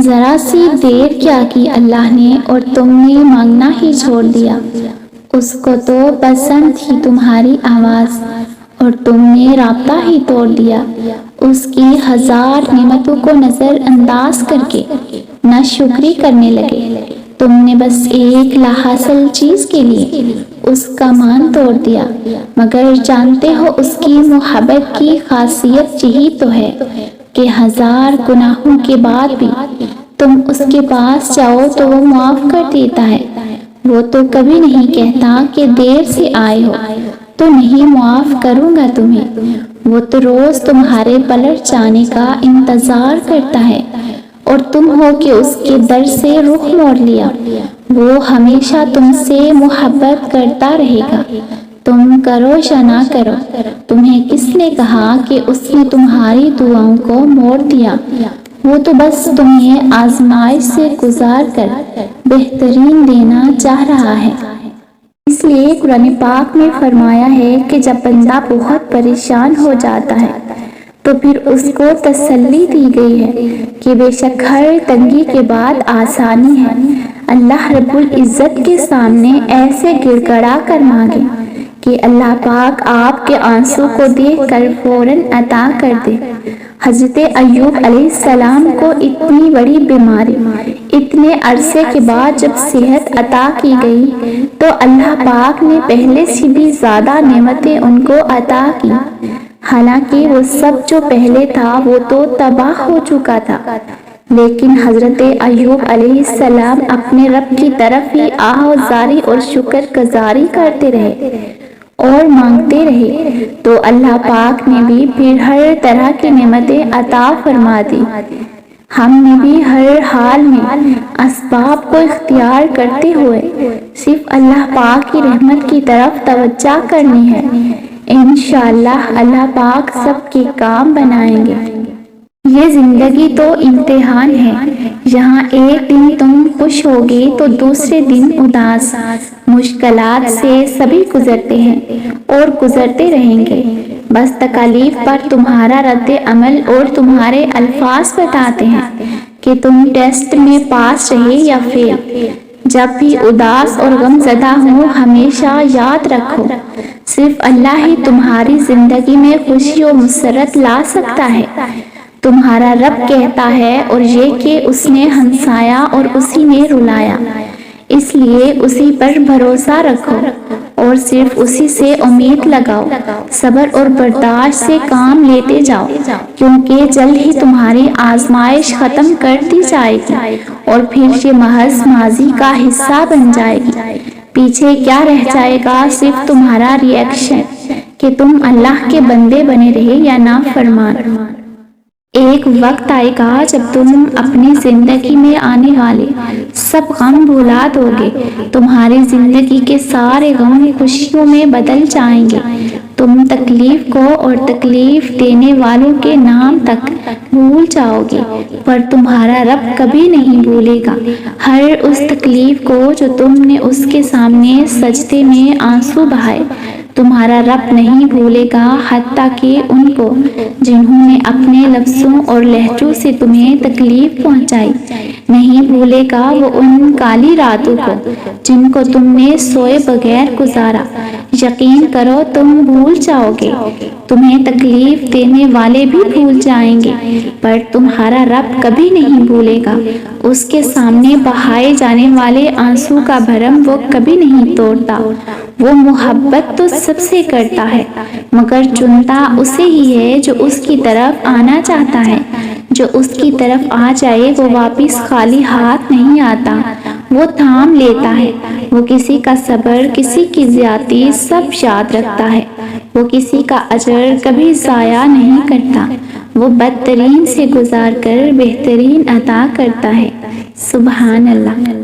ذرا سی دیر کیا کی اللہ نے اور تم نے مانگنا ہی چھوڑ دیا۔ اس کو تو پسند تھی تمہاری آواز اور تم نے رابطہ ہی توڑ دیا۔ اس کی ہزار نعمتوں کو نظر انداز کر کے ناشکری کرنے لگے۔ تم نے بس ایک لاحاصل چیز کے لیے اس کا مان توڑ دیا، مگر جانتے ہو اس کی محبت کی خاصیت یہی تو ہے کہ ہزار گناہوں کے بعد بھی تم اس کے پاس جاؤ تو وہ معاف کر دیتا ہے۔ وہ تو کبھی نہیں کہتا کہ دیر سے آئے ہو تو نہیں معاف کروں گا تمہیں۔ وہ تو روز تمہارے پلٹ جانے کا انتظار کرتا ہے اور تم ہو کہ اس کے در سے رخ موڑ لیا۔ وہ ہمیشہ تم سے محبت کرتا رہے گا، تم کرو یا نہ کرو۔ تمہیں کس نے کہا کہ اس نے تمہاری دعاؤں کو موڑ دیا؟ وہ تو بس تمہیں آزمائش سے گزار کر بہترین دینا چاہ رہا ہے۔ اس لیے قرآن پاک میں فرمایا ہے کہ جب بندہ بہت پریشان ہو جاتا ہے تو پھر اس کو تسلی دی گئی ہے کہ بے شک ہر تنگی کے بعد آسانی ہے۔ اللہ رب العزت کے سامنے ایسے گڑ گڑا کر مانگے کہ اللہ پاک آپ کے آنسو کو دیکھ کر فوراً عطا کر دے۔ حضرت ایوب علیہ السلام کو اتنی بڑی بیماری اتنے عرصے کے بعد جب صحت عطا کی گئی تو اللہ پاک نے پہلے سے بھی زیادہ نعمتیں ان کو عطا کی، حالانکہ وہ سب جو پہلے تھا وہ تو تباہ ہو چکا تھا، لیکن حضرت ایوب علیہ السلام اپنے رب کی طرف ہی آہوازاری اور شکر گزاری کرتے رہے اور مانگتے رہے، تو اللہ پاک نے بھی پھر ہر طرح کی نعمتیں عطا فرما دی۔ ہم نے بھی ہر حال میں اسباب کو اختیار کرتے ہوئے صرف اللہ پاک کی رحمت کی طرف توجہ کرنی ہے۔ انشاءاللہ اللہ پاک سب کے کام بنائیں گے۔ یہ زندگی تو امتحان ہے، یہاں ایک دن تم خوش ہوگے تو دوسرے دن اداس۔ مشکلات سے سبھی گزرتے ہیں اور گزرتے رہیں گے، بس تکالیف پر تمہارا رد عمل اور تمہارے الفاظ بتاتے ہیں کہ تم ٹیسٹ میں پاس رہے یا فیل۔ جب بھی اداس اور غم زدہ ہو ہمیشہ یاد رکھو صرف اللہ ہی تمہاری زندگی میں خوشی و مسرت لا سکتا ہے۔ تمہارا رب کہتا ہے اور یہ کہ اس نے ہنسایا اور اسی نے رلایا، اس لیے اسی پر بھروسہ رکھو اور صرف اسی سے امید لگاؤ۔ صبر اور برداشت سے کام لیتے جاؤ کیونکہ جلد ہی تمہاری آزمائش ختم کر دی جائے گی اور پھر یہ محض ماضی کا حصہ بن جائے گی۔ پیچھے کیا رہ جائے گا؟ صرف تمہارا ری ایکشن کہ تم اللہ کے بندے بنے رہے یا نافرمان۔ ایک وقت آئے گا جب تم اپنی زندگی میں آنے والے سب غم بھلا دو گے، تمہاری زندگی کے سارے غم خوشیوں میں بدل جائیں گے۔ تم تکلیف کو اور تکلیف دینے والوں کے نام تک بھول جاؤ گے، پر تمہارا رب کبھی نہیں بھولے گا ہر اس تکلیف کو جو تم نے اس کے سامنے سجدے میں آنسو بہائے۔ تمہارا رب نہیں بھولے گا حتیٰ کہ ان کو جنہوں نے اپنے لفظوں اور لہجوں سے تمہیں تکلیف پہنچائی، نہیں بھولے گا وہ ان کالی راتوں کو جن کو تم نے سوئے بغیر گزارا۔ یقین کرو تم بھول جاؤ گے، تمہیں تکلیف دینے والے بھی بھول جائیں گے، پر تمہارا رب کبھی نہیں بھولے گا۔ اس کے سامنے بہائے جانے والے آنسو کا بھرم وہ کبھی نہیں توڑتا۔ وہ محبت تو سب سے کرتا ہے مگر چنتا اسے ہی ہے جو اس کی طرف آنا چاہتا ہے۔ جو اس کی طرف آ جائے وہ واپس خالی ہاتھ نہیں آتا، وہ تھام لیتا ہے۔ وہ کسی کا صبر، کسی کی زیادتی سب یاد رکھتا ہے۔ وہ کسی کا اجر کبھی ضائع نہیں کرتا۔ وہ بدترین سے گزار کر بہترین عطا کرتا ہے۔ سبحان اللہ۔